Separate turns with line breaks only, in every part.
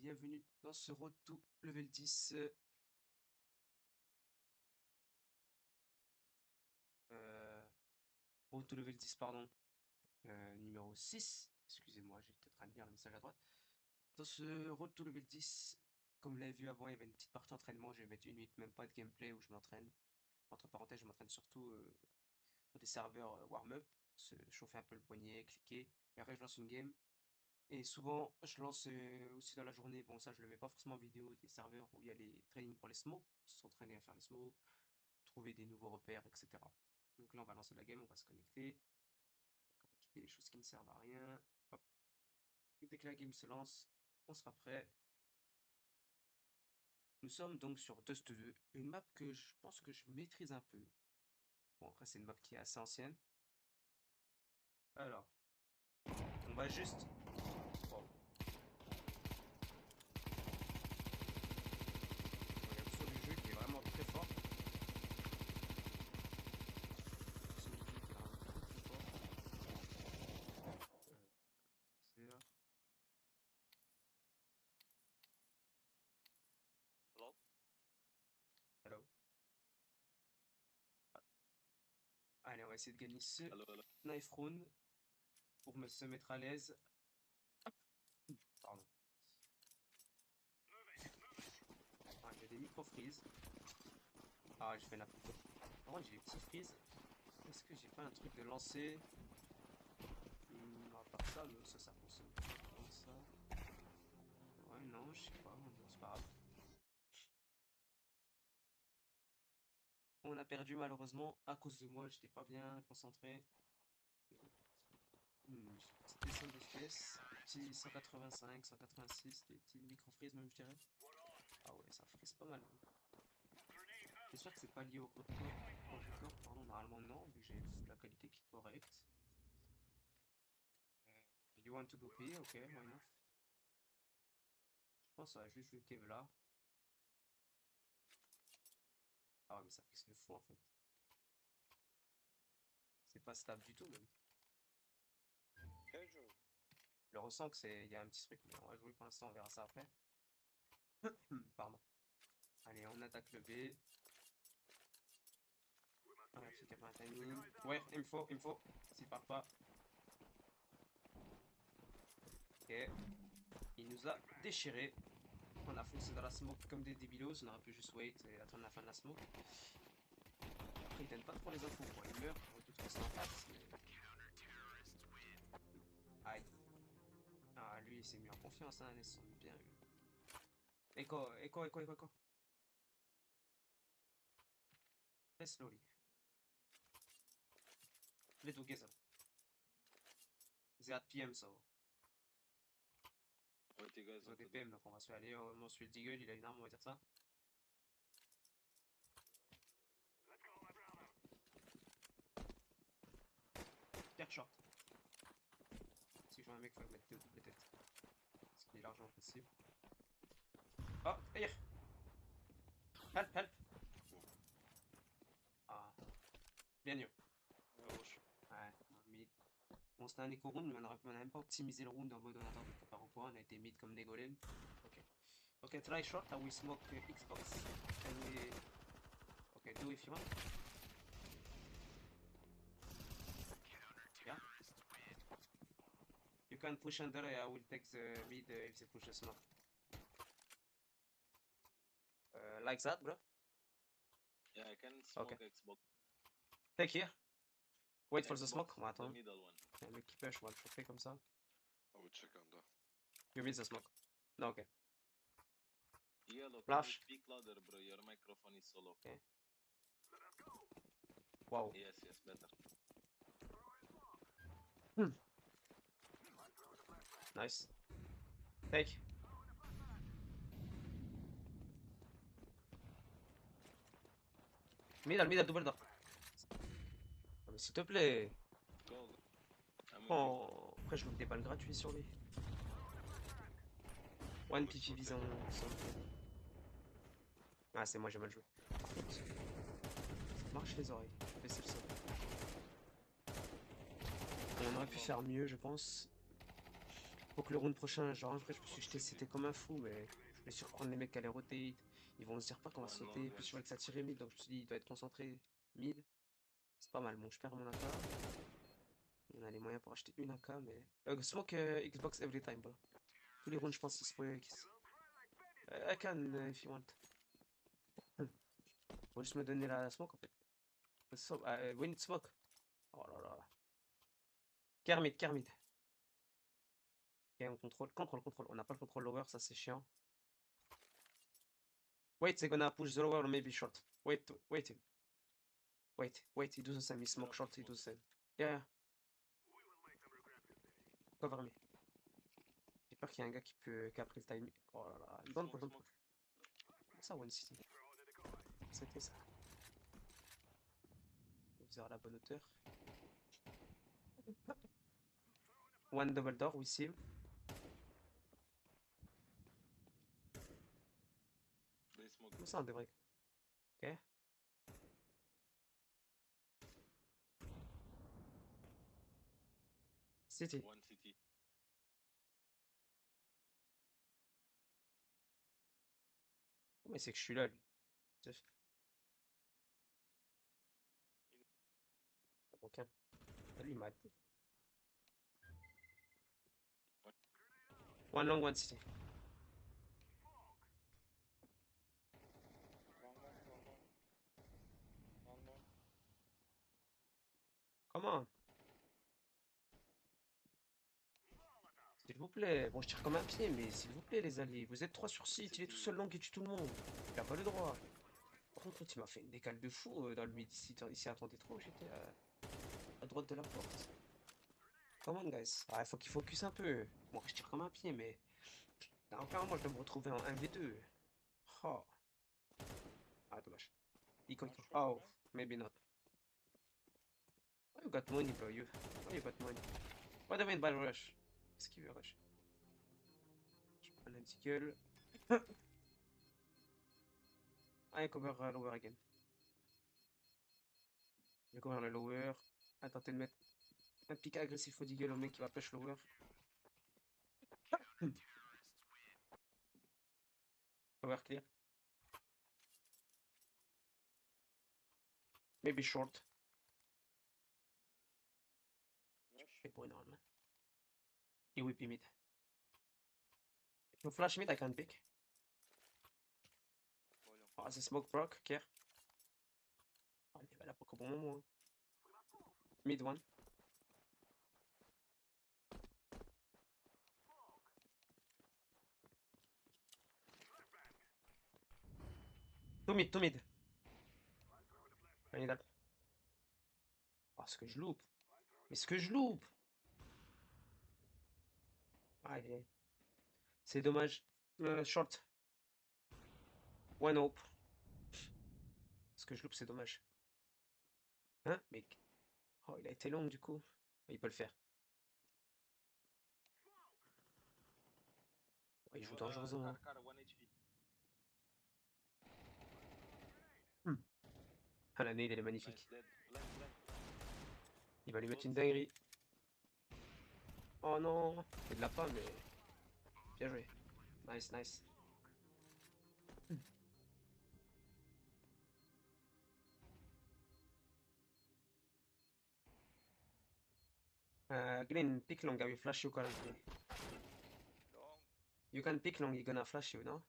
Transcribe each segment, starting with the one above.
bienvenue dans ce Road to Level 10. Road to Level 10, pardon. Numéro 6. Excusez-moi, j'étais en train de lire le message à droite. Dans ce Road to Level 10, comme vous l'avez vu avant, il y avait une petite partie entraînement. Je vais mettre une minute, même pas de gameplay où je m'entraîne. Entre parenthèses, je m'entraîne surtout sur des serveurs warm-up, se chauffer un peu le poignet, cliquer. Et après, je lance une game. Et souvent, je lance aussi dans la journée, bon ça je le mets pas forcément en vidéo, des serveurs où il y a les trainings pour les smokes, s'entraîner à faire les smokes, trouver des nouveaux repères, etc. Donc là on va lancer la game, on va se connecter, on va quitter les choses qui ne servent à rien. Hop. Et dès que la game se lance, on sera prêt. Nous sommes donc sur Dust 2, une map que je pense que je maîtrise un peu. Bon après c'est une map qui est assez ancienne. Alors, on va juste... Wow. Il y a le son du jeu qui est vraiment très fort. C'est là.
Hello?
Hello. Allez, on va essayer de gagner ce
Hello, hello.
knife round pour se mettre à l'aise. Pardon. Ah, j'ai des micro-freeze. Ah, je fais n'importe quoi. Par contre, j'ai des petits freeze. Est-ce que j'ai pas un truc de lancer? À part ça, ça fonctionne pas comme ça. Ouais, non, je sais pas. Bon, c'est pas grave. On a perdu malheureusement à cause de moi. J'étais pas bien concentré. J'ai une petite descente d'FPS. Petit 185, 186. Des petits micro-freeze même, je dirais. Ah ouais, ça freeze pas mal. J'espère que c'est pas lié au record, pardon, normalement non, vu que j'ai la qualité qui est correcte. You want to go P? Ok, why not? Je pense que ça va juste jouer Kev là. Ah ouais, mais ça pisse le fou en fait. C'est pas stable du tout même.
Quel jeu?
Je le ressens que c'est. Il y a un petit truc, mais on va jouer pour l'instant, on verra ça après. Pardon. Allez, on attaque le B. Ah, il qu'il y a pas un timing. Ouais, il me faut. S'il part pas. Ok. Il nous a déchiré. On a foncé dans la smoke comme des débilos. On aurait pu juste wait et attendre la fin de la smoke. Après, il donne pas trop les infos. Bon, il meurt. On va tout passer en face. Mais... Aïe. Ah, lui, il s'est mis en confiance. Hein. Il se sent bien. Lui. Echo. Très slowly. Play together. They at PM, so.
What you guys
Ils ont
want
des
to do?
PM, donc on va se faire aller. On suit le Deagle, il a une arme, on va dire ça. Pierre short. Si je vois un mec, faut le mettre double tête. Ce qui est largement possible. Oh, here! Help! Ah, bien mieux.
Gauche.
Ouais, mid. Bon, c'était un éco round, mais on a même pas optimisé le round en mode on attend de préparer au point. On a été mid comme des golems. Ok. Ok, try short, I will smoke Xbox. And we... Ok, do if you want. Yeah. You can push under, I will take the mid if they push the smoke. Like that, bro.
Yeah, I can smoke
Ok.
Xbox.
Take here. Wait for the
Xbox,
smoke. On va
the
attendre.
middle one.
Il y a un mec qui push, on va le choper comme ça.
I would check on the.
You miss the smoke. No, ok.
Yellow, can you
Flash.
speak louder, bro? Your microphone is so low.
Okay. Wow.
Yes, better.
Nice. Take. Middle, double door. Oh, mais s'il te plaît.
Go. I'm with you.
Oh. Après, je loue des balles gratuites sur lui. One PP vise en. Ah, c'est moi, j'ai mal joué. Ça marche les oreilles. Baissez le son. On aurait pu faire mieux, je pense. Faut que le round prochain, genre en vrai, je me suis jeté, c'était comme un fou, mais je voulais surprendre les mecs qui allaient rotate. Ils vont se dire pas qu'on va
One long,
sauter. Puis
one
je vois que ça
city.
tirait mid, donc je me suis dit, il doit être concentré mid. C'est pas mal. Bon, je perds mon AK. On a les moyens pour acheter une AK, mais. Smoke Xbox every time, bro. Tous les rounds, je pense, I can if you want. Faut juste me donner la smoke en fait. We need smoke. Oh là là. Kermit, Kermit. Ok, on contrôle, contrôle. On n'a pas le contrôle lower, ça c'est chiant. Wait, they're gonna push the lower, maybe short. Wait, wait, he do the same. He smoke short, he do the same. Yeah, yeah. Cover me. J'ai peur qu'il y ait un gars qui a pris le timing. Oh là là. Don't push,
Smoke,
don't
smoke.
push. Ça, One City. C'était ça. Vous avez la bonne hauteur. One double door, we see him.
They smoke.
Comme ça, on devrait. Ok. City.
One city.
Mais c'est que je suis là, lui. Just- Ok. Lui, il m'a. One long, one city.
Long, long, long, long. Long, long.
Comment? S'il vous plaît. Bon, je tire comme un pied, mais s'il vous plaît, les alliés. Vous êtes 3 sur 6. Il est tout seul long qui tue tout le monde. Il a pas le droit. Par contre, il m'a fait une décale de fou dans le mid. Il s'y attendait trop. J'étais à droite de la porte. Come on, guys. Ah, il faut qu'il focus un peu. Bon, je tire comme un pied, mais. Dans un moment, je dois me retrouver en 1v2. Oh. Ah, dommage. Ico,
One
Ico.
short,
Oh,
man.
maybe not. Why you got money, bro? Why you got money? What do you mean by rush? Qu'est-ce qu'il veut rush? Je prends un anti-gueule. I cover lower again. Je vais cover le lower. Tenter de mettre un pic agressif au deagle au mec qui va push lower. Lower clear. Maybe short.
Rush.
C'est pas énorme. Et whip mid. If you flash mid, I can pick.
Voyons.
Oh, c'est smoke proc, care. Oh, il va la proc au bon moment. Hein. Mid one. Two mid, two mid. Allez, là. Oh, ce que je loupe. Mais ce que je loupe. Allez. C'est dommage. Short. One hope. Ce que je loupe, c'est dommage. Hein, mec? Oh, il a été long du coup. Il peut le faire. Oh, il joue dangereusement. Hein.
Car, one HP.
Ah, la nade, elle est
Nice,
magnifique.
dead. Blank, blank.
Il va lui mettre une dinguerie. Oh non! C'est de la pomme, mais. Bien joué. Nice, nice. Glenn, pick long, I will flash you currently.
Long.
You can pick long, he gonna flash you, no?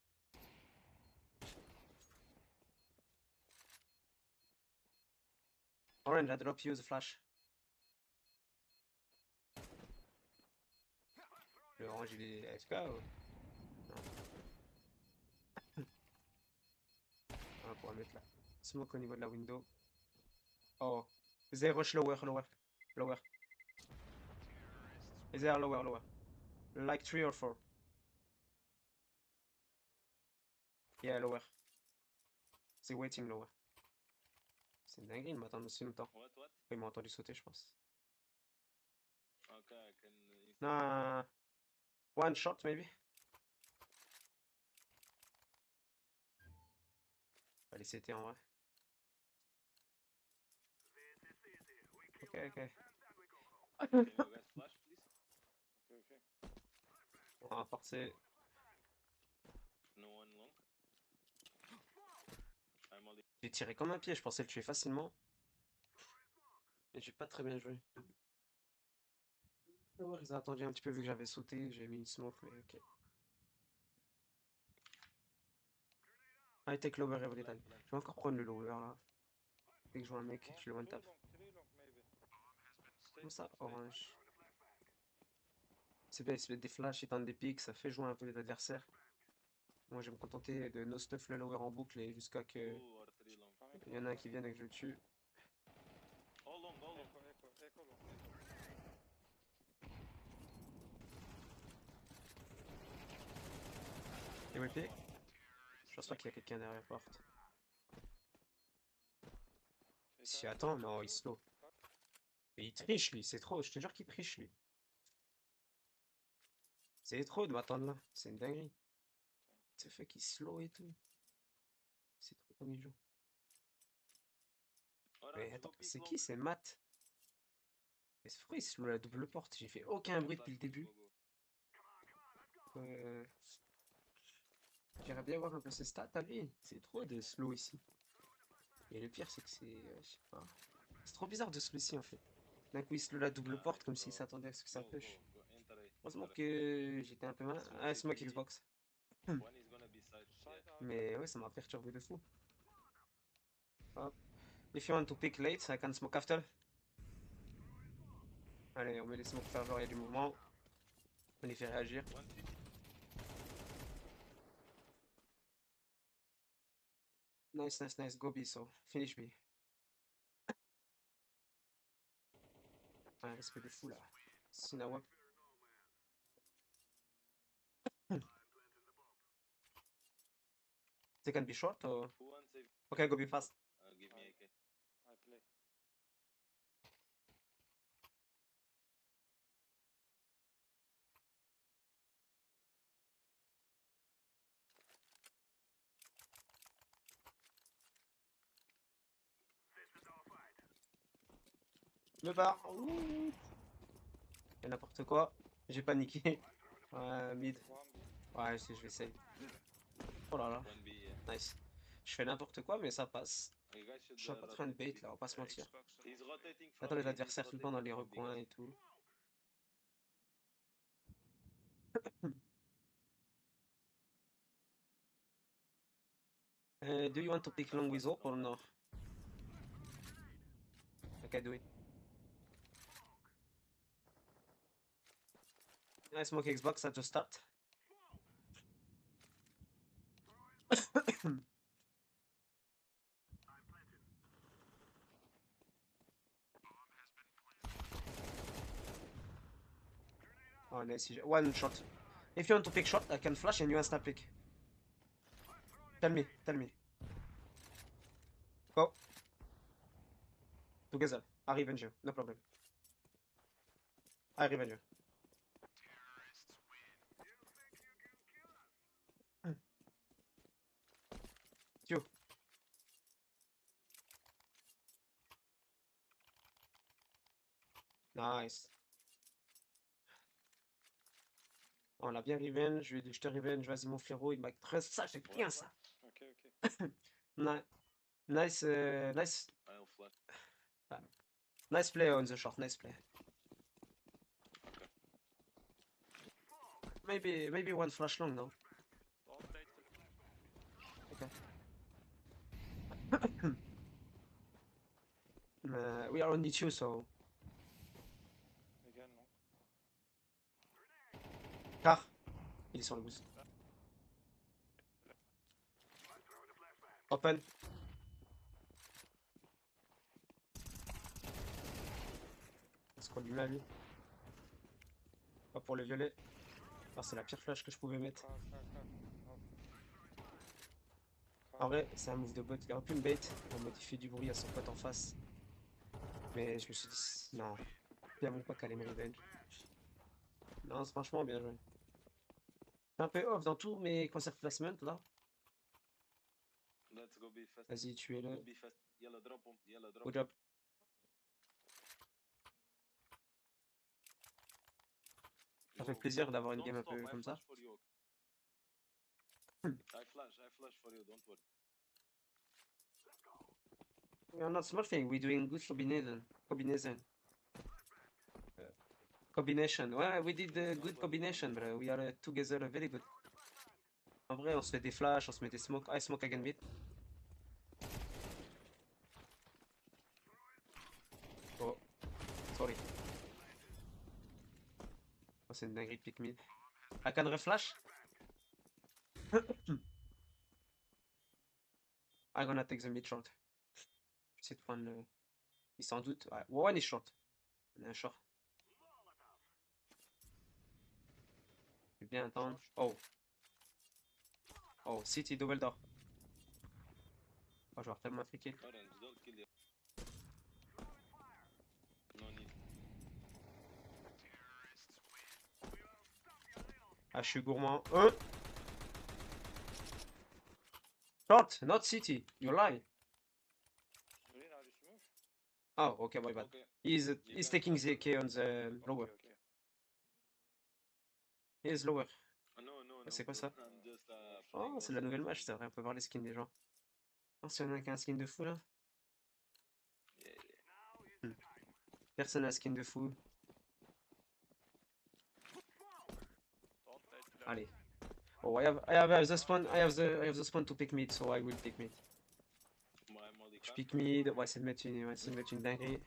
Orange, I drop you the flash. Le orange, il est AFK ou? Non. On pourra mettre là. Smoke au niveau de la window. Oh. They rush lower, lower. Lower. They are lower, lower. Like 3 or 4. Yeah, lower. C'est waiting lower. C'est une dinguerie, il m'attend aussi longtemps.
What?
Il m'a entendu sauter, je pense.
Okay, I can.
Non. One shot, maybe. On va laisser en vrai. Ok, ok.
Can you guys flash, please?
Okay, okay.
On va forcer.
No one long. I'm only.
J'ai tiré comme un pied, je pensais le tuer facilement. Mais j'ai pas très bien joué. Ouais, ils ont attendu un petit peu vu que j'avais sauté, j'ai mis une smoke, mais ok. I take lower every time. Je vais encore prendre le lower là. Dès que je vois un mec,
Long,
je le one
too
tap.
long, three long maybe. Stay,
Comme ça,
stay.
orange. C'est bien, ils se mettent des flashs, ils tentent des pics, ça fait jouer un peu les adversaires. Moi, je vais me contenter de no stuff le lower en boucle et jusqu'à que
2 or 3 long.
Coming,
il y en
coming,
a un qui
coming.
vienne et que je le tue.
All long, all long.
Echo long, echo.
Et WP? Je pense pas qu'il y a quelqu'un derrière la porte. Si, attends, non, il slow. Mais il triche lui, c'est trop, je te jure qu'il triche lui. C'est trop de m'attendre là, c'est une dinguerie. C'est fait qu'il slow et tout. C'est trop comme il joue.
Orange,
Mais
go
attends,
pick
c'est
long.
qui? C'est Matt? Mais c'est pourquoi il slow la double porte? J'ai fait aucun bruit depuis le
Flash,
début.
go, go.
Euh, J'aimerais bien voir un peu ses stats à lui. C'est trop de slow ici. Et le pire, c'est que c'est. Je sais pas. C'est trop bizarre de slow ici en fait. D'un coup, il slow la double porte comme s'il s'attendait à ce que ça
Go,
push.
go, go. Enter it.
Heureusement
Enter it.
que j'étais un peu mal.
Smoke
Ah, smoke
CT.
Xbox.
One is gonna be side. Yeah.
Side out.
Mais ouais, ça m'a perturbé de fou. Hop. If you want to pick late, I can smoke after. Allez, on met les smokes faire genre il y a du mouvement. On les fait réagir.
One CT.
Nice, nice, nice. Go B, so. Finish B. Ouais, respect de fou là. Sinawap. They can be short or.
Who wants it?
Okay, go be fast.
Give me AK.
I play.
Me barre. Ouh. Et n'importe quoi. J'ai paniqué. Ouais, mid.
One B.
Ouais, je vais essayer. Oh là là.
One B, yeah.
Nice. Je fais n'importe quoi, mais ça passe.
You guys should
Je suis pas en train de
rotate
bait
big.
là, on va pas se mentir.
He's rotating from
J'attends les
mid, he's
adversaires tout le temps dans les
rotating from
recoins
big.
et tout. Do you want to pick long with hope or no? Okay, do it. I smoke Xbox at the start. Oh, nice. One shot. If you want to pick shot, I can flash and you insta pick. Tell me, tell me. Go. Together. I revenge you. No problem. I revenge you. You. Nice. On l'a bien revenge. Je lui ai dit, je te revenge. Vas-y, mon frérot. Il m'a très ça, c'est bien ça.
Ok, ok.
Nice, nice,
I'll flash.
nice play on the short. Nice play. Maybe one flash long, no?
Don't take the...
Okay. We are only two, so.
Again, long.
Car. Il est sur le boost. Open. Est-ce qu'on lui met à lui? Pas pour le violet. Ah, c'est la pire flash que je pouvais mettre.
Car.
En vrai, c'est un move de bot. Il aurait pu me bait en mode il fait du bruit à son pote en face. Mais je me suis dit, non. Bien mon pote allait me revenge. Non, c'est franchement bien joué. Je suis un peu off dans tous mes concept placement là.
Let's go be fast.
Vas-y, tuez-le.
Go be fast. Yellow drop him. Yellow drop.
Good job. Ça fait
Yo,
plaisir d'avoir une
don't
game un
stop,
peu
I
comme ça.
flash for you. I flash for you, don't worry.
We are not small thing, we're doing good combination. Combination. Ouais, we did a good combination, bro. We are together very good. En vrai, on se fait des flashs, on se met des smokes. I smoke again mid. Oh, sorry. Oh, c'est une dinguerie de pick mid. I can reflash. I'm gonna take the mid short. J'essaie de prendre le. Il sans doute. Ouais, one is short. On a un short. Je vais bien attendre. Oh. Oh, City double door. Oh, je vais avoir tellement friqué.
Orange, don't kill you. No need.
Ah, je suis gourmand. Hein? Short, not City. You lie.
Really now this move?
Oh, okay, my bad.
Okay.
He's taking the AK on the lower.
Okay.
He is lower.
No.
C'est quoi ça?
I'm just
Oh, c'est la nouvelle match, c'est vrai, on peut voir les skins des gens. Oh, si on a qu'un skin de fou là.
Yeah.
Personne n'a skin de fou.
Don't take the
Allez. Oh, I have the spawn. I have the spawn to pick mid, so I will pick mid. Je pick mid. Ouais, c'est de mettre une dinguerie.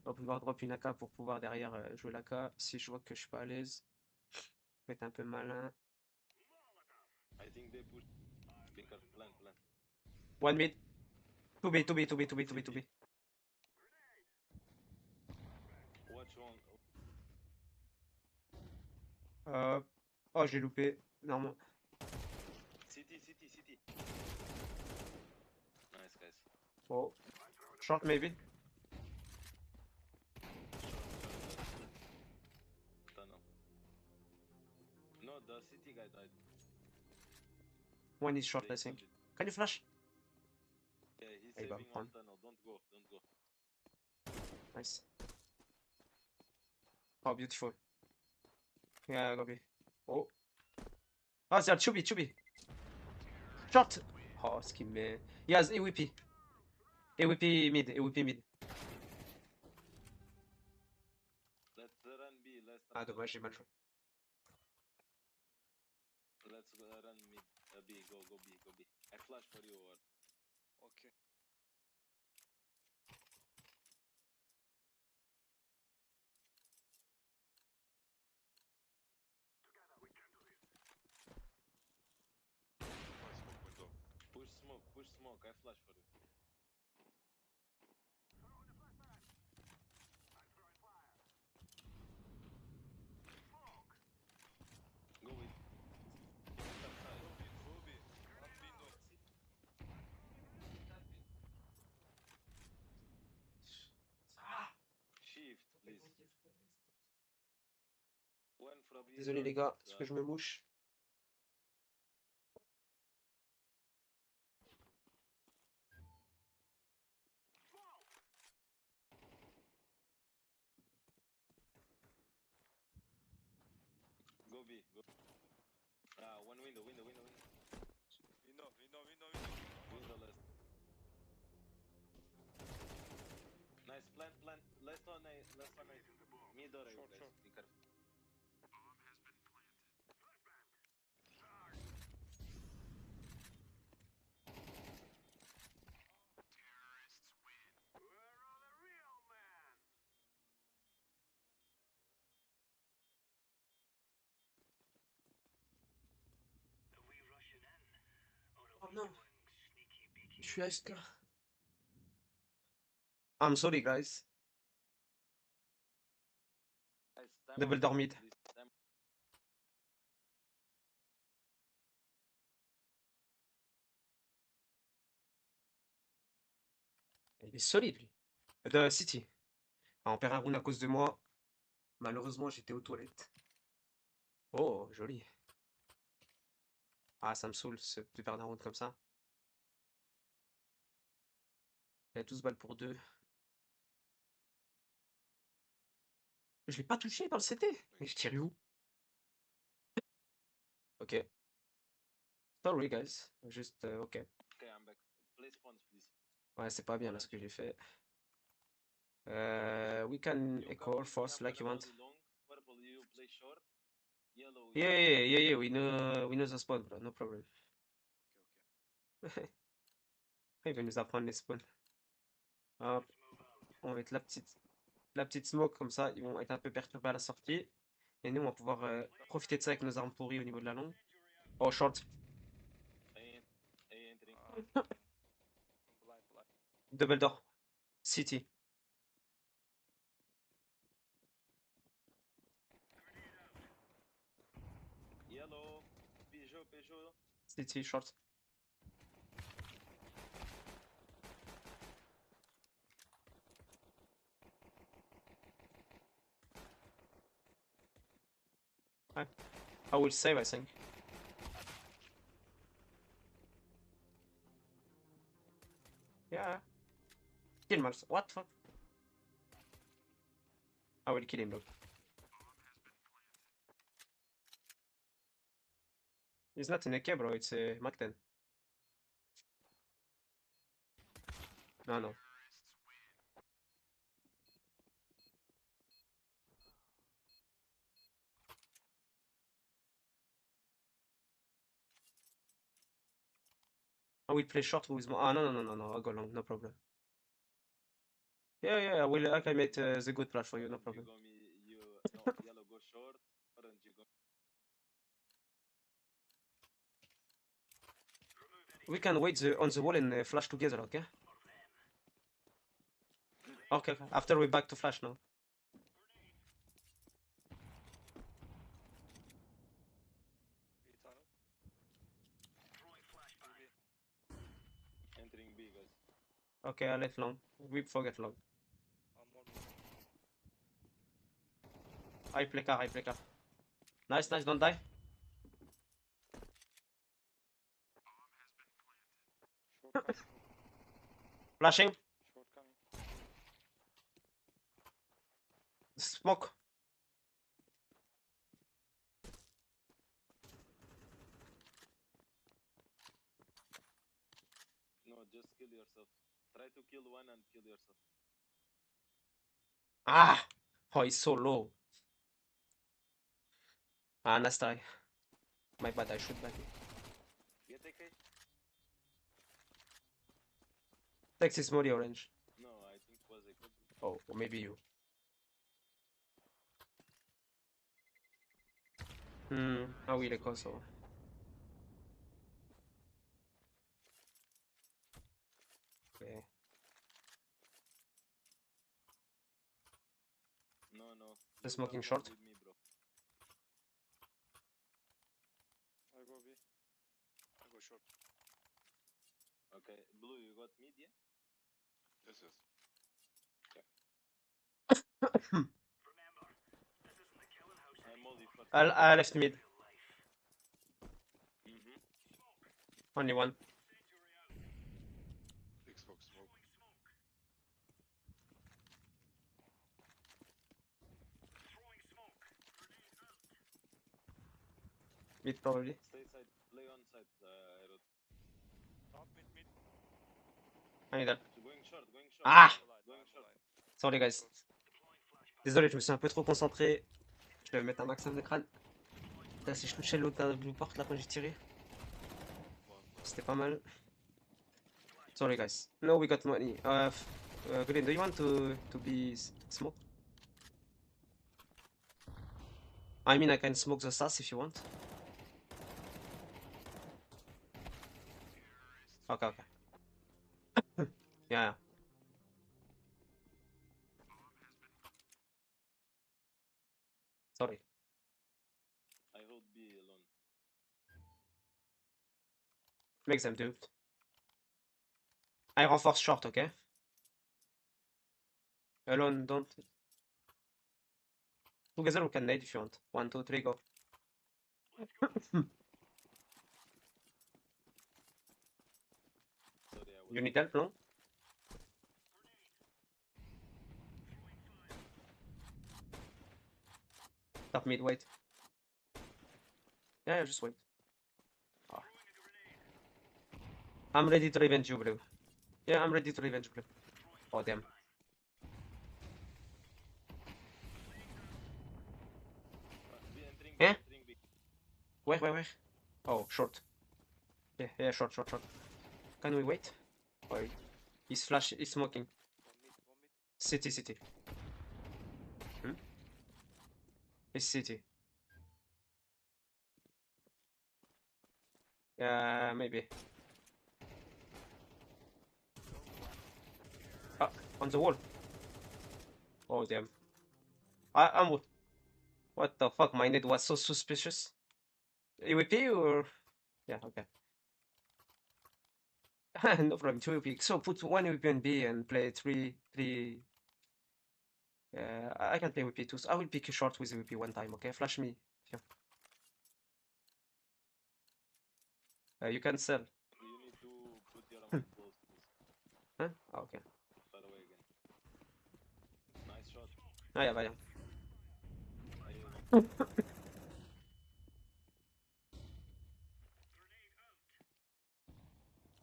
On va pouvoir drop une AK pour pouvoir derrière jouer l'AK. Si je vois que je suis pas à l'aise, faut être un peu malin.
I think they push. Picker, plan.
One mid. 2B.
Watch one.
Oh, j'ai loupé. Non,
City. Nice, guys.
oh. Short maybe.
Tunnel. No, the city guy died.
One is short,
They
I think.
killed it.
Can you flash?
Yeah, he's
Hey,
saving
Bam,
one tunnel. Don't go.
Nice. Oh, beautiful. Yeah, go B. Oh. Ah, c'est un Chubby. Short. Oh, ce qui me met. He has AWP. AWP mid.
Let's run B.
Ah, dommage, j'ai mal joué.
Let's run mid. B. Go B. I flash for you.
Okay.
Push smoke. I flash for you. Go with. Shift, please. One from here.
Désolé les gars, est-ce que je me mouche?
Go B. Go. One window.
Window left.
Window left. Nice. Plant. Last one. Mid or
Short.
Be careful.
Oh non. Je suis AFK. I'm sorry guys.
Guys, time
Double
out,
door mid.
please. Time-
Il est solide lui. De City. Ah, on perd un round à cause de moi. Malheureusement, j'étais aux toilettes. Oh, joli. Ah, ça me saoule de perdre un round comme ça. Il y a 12 balles pour 2. Je l'ai pas touché dans le CT. Mais je tire où? Ok. Sorry, guys. Juste, ok.
Okay, I'm back. Play spawns, please.
Ouais, c'est pas bien là ce que j'ai fait. We can
You
echo
come, we
force
have
like you want.
only long. Purple, you play short. Yellow,
Yeah,
you
yeah, yeah, yeah, we know the spawn, bro, no problem. Il va nous apprendre les spawns. Hop, on va mettre la petite smoke comme ça, ils vont être un peu perturbés à la sortie. Et nous, on va pouvoir profiter de ça avec nos armes pourries au niveau de la longue. Oh, short.
I entering.
I'm blind.
Double door. City.
Yellow. Peugeot.
City, short. I will save, I think. Yeah. Kill Mars. What the fuck? I will kill him, bro. He's not in AK, bro. It's a Mac 10. No. I will play short with more. Ah, no. I'll go long. No problem. Yeah. I can make the good flash for you. No
Orange,
problem.
You go me, you, no, yellow go short. Orange, you go.
We can wait on the wall and flash together, okay? Okay. After we back to flash now.
Bir tane.
Entering B, guys.
Okay, I left long. We forget long.
I'm more.
I play car. Nice, don't die.
Short coming.
Flashing.
Short coming.
Smoke.
No, just kill yourself. Try to kill one and kill yourself.
Ah! Oh, he's so low. Ah, nice try. My bad, I shoot back.
Get AK?
Texas Mori orange.
No, I think was AK.
Oh, or maybe you. I will echo so. Okay.
No.
The
You
smoking
come
short.
with me, bro.
I go B. I go short.
Okay, blue, you got mid, yeah?
Yes.
I'm only for.
I left mid.
Mm-hmm.
Only one.
Xbox smoke.
Mid probably.
Stay side. Play on side. I wrote.
Top mid.
I need help.
Going short.
Ah!
Going short.
Sorry guys. Désolé, je me suis un peu trop concentré. Je vais mettre un maximum d'écran. Putain, si je touchais l'autre blue port là quand j'ai tiré. C'était pas mal. Sorry guys. No, we got money. Green, do you want to be smoke? I mean, I can smoke the SAS if you want. Okay. Yeah. Sorry.
I hold B alone.
Make them do it. I reinforce short, okay? Alone, don't. Together we can nade if you want. 1, 2, 3, go.
Sorry, I was.
You need help, no? Top mid, wait. Yeah, just wait. Ah. I'm ready to revenge you, blue. Yeah, I'm ready to revenge blue. Oh, damn.
B entering,
Yeah?
entering B.
Where? Oh, short. Yeah, short. Can we wait? Or he's flash, he's smoking. City. Hmm? It's city. Yeah, maybe. Ah, on the wall. Oh, damn. I'm. What the fuck? My net was so suspicious. AWP or. Yeah, okay. No problem, 2 AWP. So put 1 AWP on B and play 3. I can play AWP too. So I will pick a short with AWP one time, okay? Flash me. You can sell.
You need to put your mic close, please.
Huh? Ah, okay.
Far away again. Nice shot.
Ah, yeah, yeah.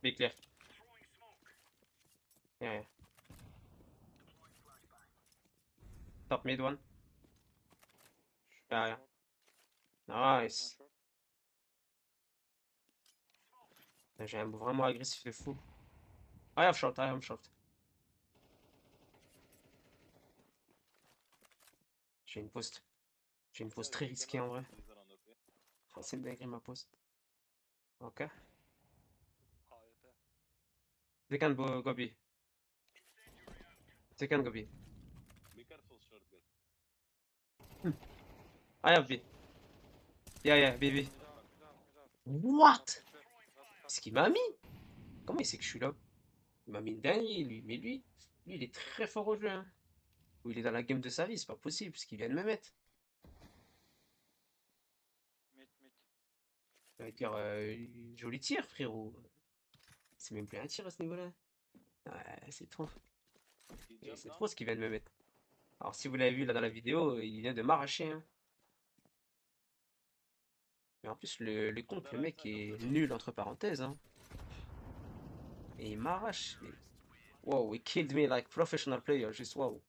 Be clear. Yeah. Top mid one. Yeah. Nice. J'ai un move vraiment agressif de fou. I am short. J'ai une pause. J'ai une pause très risquée en vrai. Oh, c'est une dinguerie ma pause. Ok. They can go B. They can go B.
Be careful, short guy.
I have B. Yeah, B. What? Ce qu'il m'a mis? Comment il sait que je suis là? Il m'a mis une dinguerie, lui. Mais lui, il est très fort au jeu. Hein. Ou il est dans la game de sa vie, c'est pas possible, ce qu'il vient de me mettre.
Mid.
Ça veut dire, joli tir, frérot. C'est même plus un tir à ce niveau-là. Ouais, c'est trop. C'est trop ce qu'il vient de me mettre. Alors, si vous l'avez vu là dans la vidéo, il vient de m'arracher. Hein. Mais en plus, le compte, le mec est nul entre parenthèses. Hein. Et il m'arrache. Mais... Wow, he killed me like professional player. Just wow.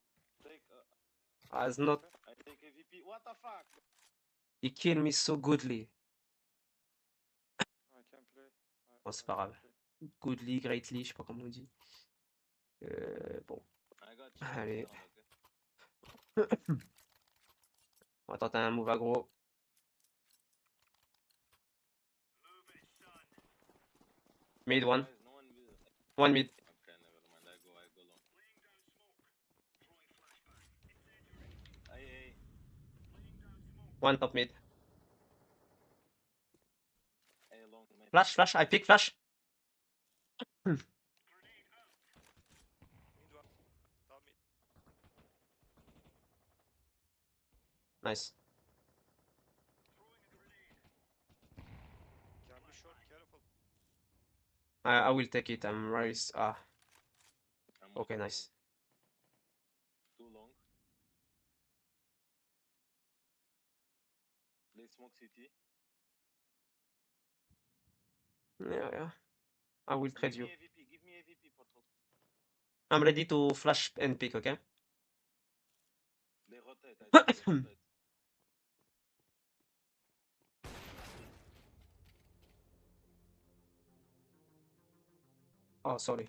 As not.
I take AVP. What the fuck?
He killed me so goodly.
I can play.
Bon, c'est pas grave. Goodly, greatly, je sais pas comment on dit. Bon. Allez. On va tenter un move aggro. Mid one. One mid.
Okay, never mind. I go long. Hey.
One top mid.
Hey, long mid.
Flash. I pick flash. Nice.
Can be short, careful.
I will take it. I'm right. Ah. Okay, nice.
Too long. They smoke city.
Yeah. I will trade you.
Give me AVP, portal.
I'm ready to flash and pick, okay?
They rotate. I think they rotate.
Oh, sorry.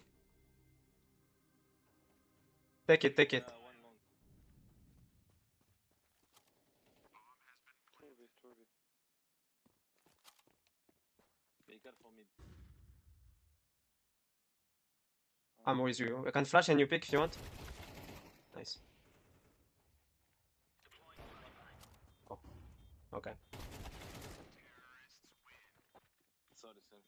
Take it.
One long.
2B.
Be careful mid.
I'm with you. I can flash and you pick if you want. Nice. Oh. Okay.
Sorry, sir.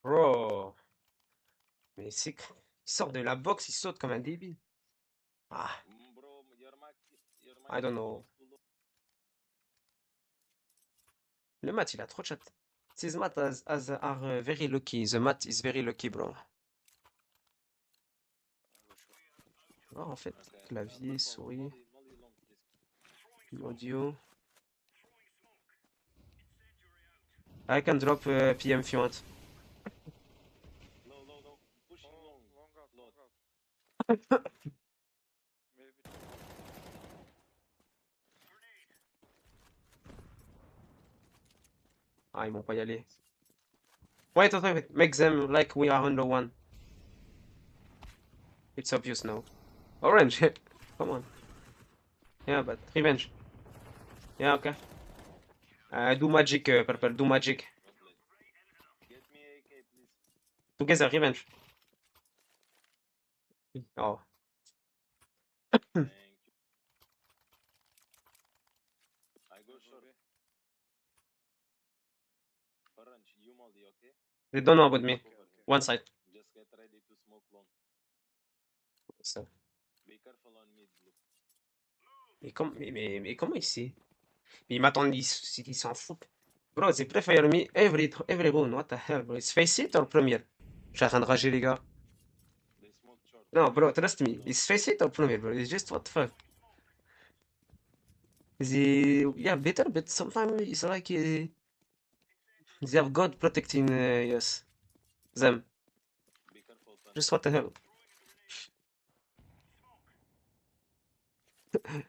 Bro. Mais c'est... Il sort de la box, il saute comme un débile. Ah,
Bro, your mic
I don't know.
is too low.
Le mat, il a trop de chat. These mat are very lucky. The mat is very lucky, bro. voir en fait.
Okay.
Clavier,
Purple,
souris,
molly long, please.
audio. I can drop PM if you want.
Low. Pushing
Oh,
long.
long out,
Load.
long out. Maybe.
Ah, ils vont pas y aller. Wait. Make them like we are under one. It's obvious now. Orange, come on. Yeah, but revenge. Yeah, okay. Do magic, purple. Do magic.
Well played. Get me AK, please.
Together, revenge. Oh,
Thank you. I go
I go
short.
B.
Orange, you molly, okay?
they don't know about me.
Over here.
One side.
Just get ready to smoke long.
So.
Be careful on mid, blue.
Mais comment il sait? Mais il m'attend, il s'en fout. Bro, they prefer me every round. What the hell, bro? It's face it or premier? Je suis en train de rager, les gars.
They smoke short.
No, bro, trust me. It's face it or premier, bro. It's just what the fuck. Yeah, better, but sometimes it's like they have God protecting yes, them.
Be careful, pen.
Just what the hell.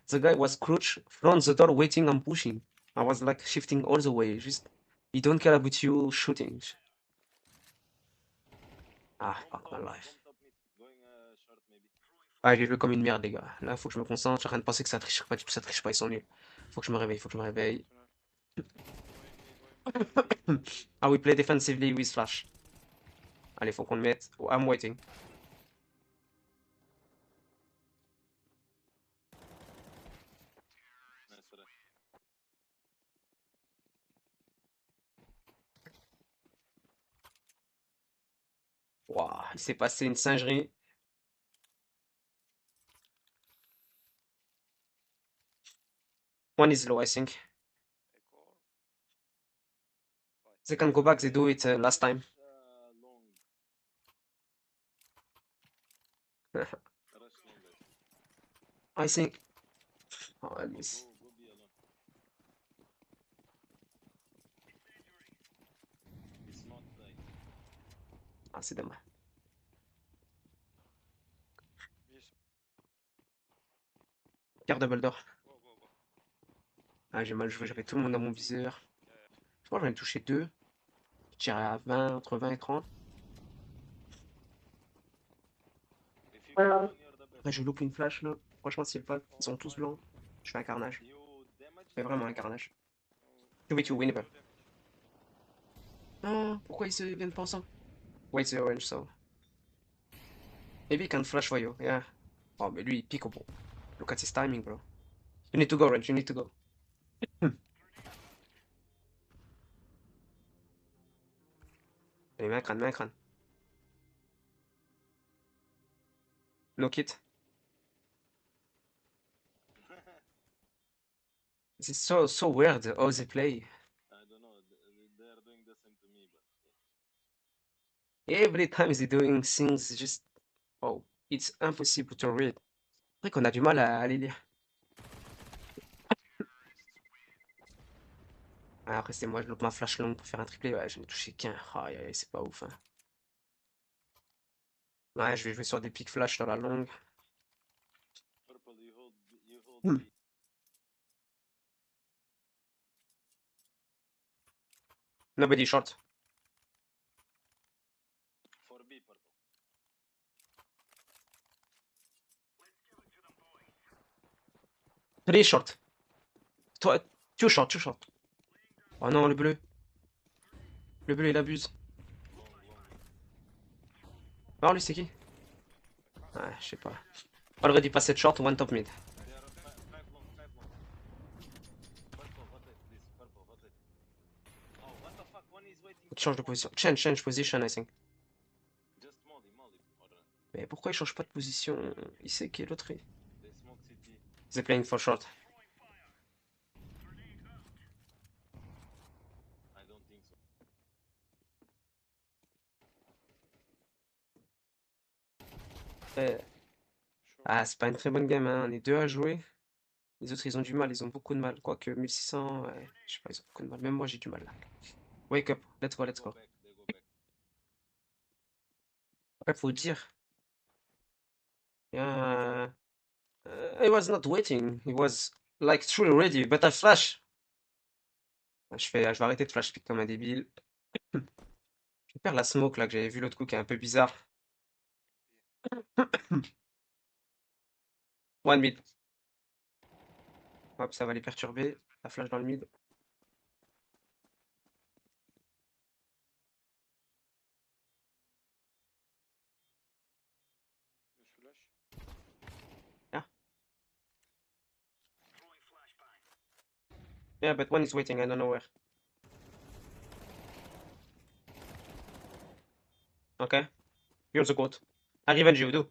The guy was crouched front the door waiting and pushing. I was like shifting all the way. Just he don't care about you shooting. Ah,
Bomb
fuck my
top,
life.
bomb top mid. Going short, maybe.
Ah, j'ai joué comme une merde, les gars. Là, faut que je me concentre. Je suis en train de penser que ça triche pas du tout, ça triche pas, ils sont nuls. Faut que je me réveille, faut que je me réveille.
Going B.
Ah, we play defensively with flash. Allez, faut qu'on le mette. Oh, I'm waiting.
Nice rush.
Waouh, il s'est passé une singerie. One is low, I think.
Echo.
They can go back, they do it last time.
Long. Rush long, guys.
I think. Oh, at least.
Go be alone. It's not like.
Ah, c'est dommage.
Yes.
Carte double door.
Go.
Ah, j'ai mal joué, j'avais tout le monde dans mon viseur.
Yeah.
Je crois que j'en ai touché deux. Je tirais à 20, entre 20 et 30.
If you go on, you're the best.
Après, je loupe une flash là. Franchement, s'il pas, ils sont tous blancs. Je fais un carnage.
You damage.
Je fais vraiment un carnage.
Oh,
2v2, win.
no damage.
Ah, pourquoi ils se viennent pas ensemble? Wait the orange, so. Maybe he can flash for you, yeah. Oh, mais lui, il pique au bon. Look at his timing, bro. You need to go, orange, you need to go. Allez, mets un crâne. No kit. This is so weird how they play.
I don't know. They are doing the same to me, but
Every time they're doing things just. Oh, it's impossible to read. C'est vrai qu'on a du mal à les lire. Ah, après, c'est moi, je loupe ma flash longue pour faire un triplé. Ouais, je n'ai touché qu'un. Aïe, aïe, c'est pas ouf. Hein. Ouais, je vais jouer sur des pics flash dans la longue.
purple, you hold
Hmm.
B.
Nobody short.
For B, purple.
Three short. Toi, two short. Oh non, le bleu. Le bleu, il abuse.
Long.
Alors, lui, c'est qui? Ouais, je sais pas. Already passed short, one top mid.
They are five long. Purple, what is this? Purple, what is? Oh, what the fuck? One is waiting.
Change de position. Change position, I think.
Just molly. Or
Mais pourquoi il change pas de position? Il sait qui est l'autre.
they smoke CT.
They're playing for short.
I don't think so.
Eh,
Short.
Ah, c'est pas une très bonne game, hein. On est deux à jouer. Les autres, ils ont du mal, ils ont beaucoup de mal. Quoique 1600, ouais, je sais pas, ils ont beaucoup de mal. Même moi, j'ai du mal là. Wake up, let's go, let's
Go
go.
back, they go back.
Après, faut dire, uh, I was not waiting. He was like truly ready, but I flash. Je vais arrêter de flash pick comme un débile. Je vais faire la smoke là que j'avais vu l'autre coup qui est un peu bizarre. One mid. Hop, ça va les perturber. La flash dans le mid.
Je flash.
Yeah. Yeah, but one is waiting, I don't know where. Okay. You're the goat. I revenge you, do.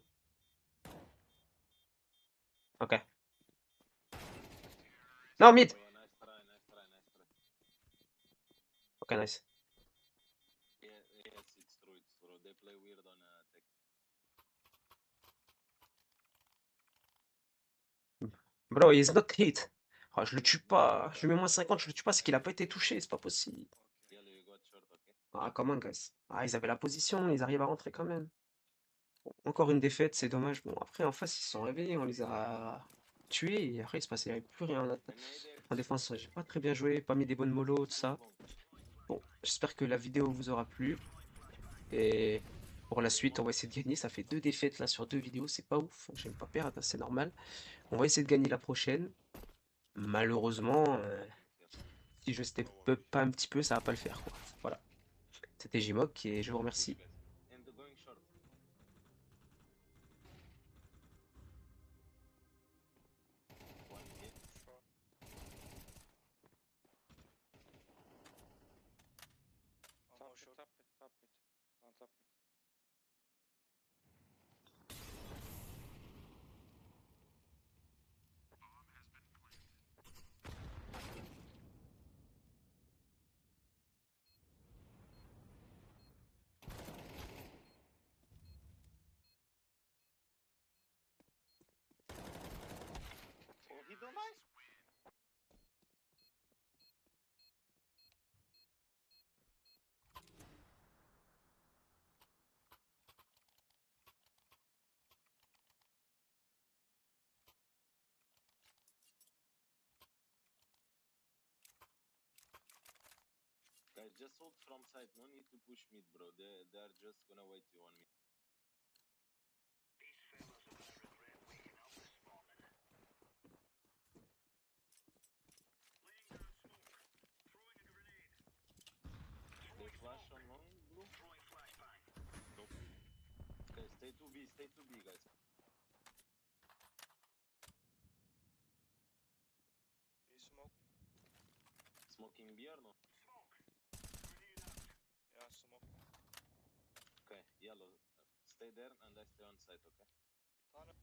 Okay. No, mid.
Bro, nice try, nice try, nice try.
Okay, nice.
Yeah, yes, it's true, it's true. They play weird on tech.
Bro, he's not hit. Oh, je le tue pas. Je lui mets moins 50, je le tue pas, c'est qu'il a pas été touché, c'est pas possible.
Yellow, you got short, okay?
Ah, come on, guys. Ah, ils avaient la position, ils arrivent à rentrer quand même. Bon, encore une défaite, c'est dommage. Bon, après, en face, ils se sont réveillés, on les a tués, et après, il se passait plus rien en défense. J'ai pas très bien joué, pas mis des bonnes molos, tout ça. Bon, j'espère que la vidéo vous aura plu. Et pour la suite, on va essayer de gagner. Ça fait 2 défaites là sur 2 vidéos, c'est pas ouf. J'aime pas perdre, hein, c'est normal. On va essayer de gagner la prochaine. Malheureusement, si je step up pas un petit peu, ça va pas le faire, quoi. Voilà. C'était Jmok et je vous remercie.
And going short. One hit.
Short. One more short. Tap it, tap it. One tap it.
Oh, he don't nice. Guys, just hold from side. No need to push mid, bro. They're just gonna wait you on me. They flash on long blue. Nope. Okay, stay 2B, guys.
You smoke?
Smoking B or no?
Yeah, smoke.
Okay, yellow. Stay there and I stay on site, okay?
Tunnel.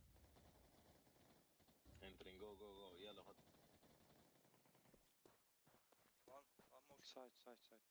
Entering, go, go, go. Yellow hot.
One more. Side, side, side.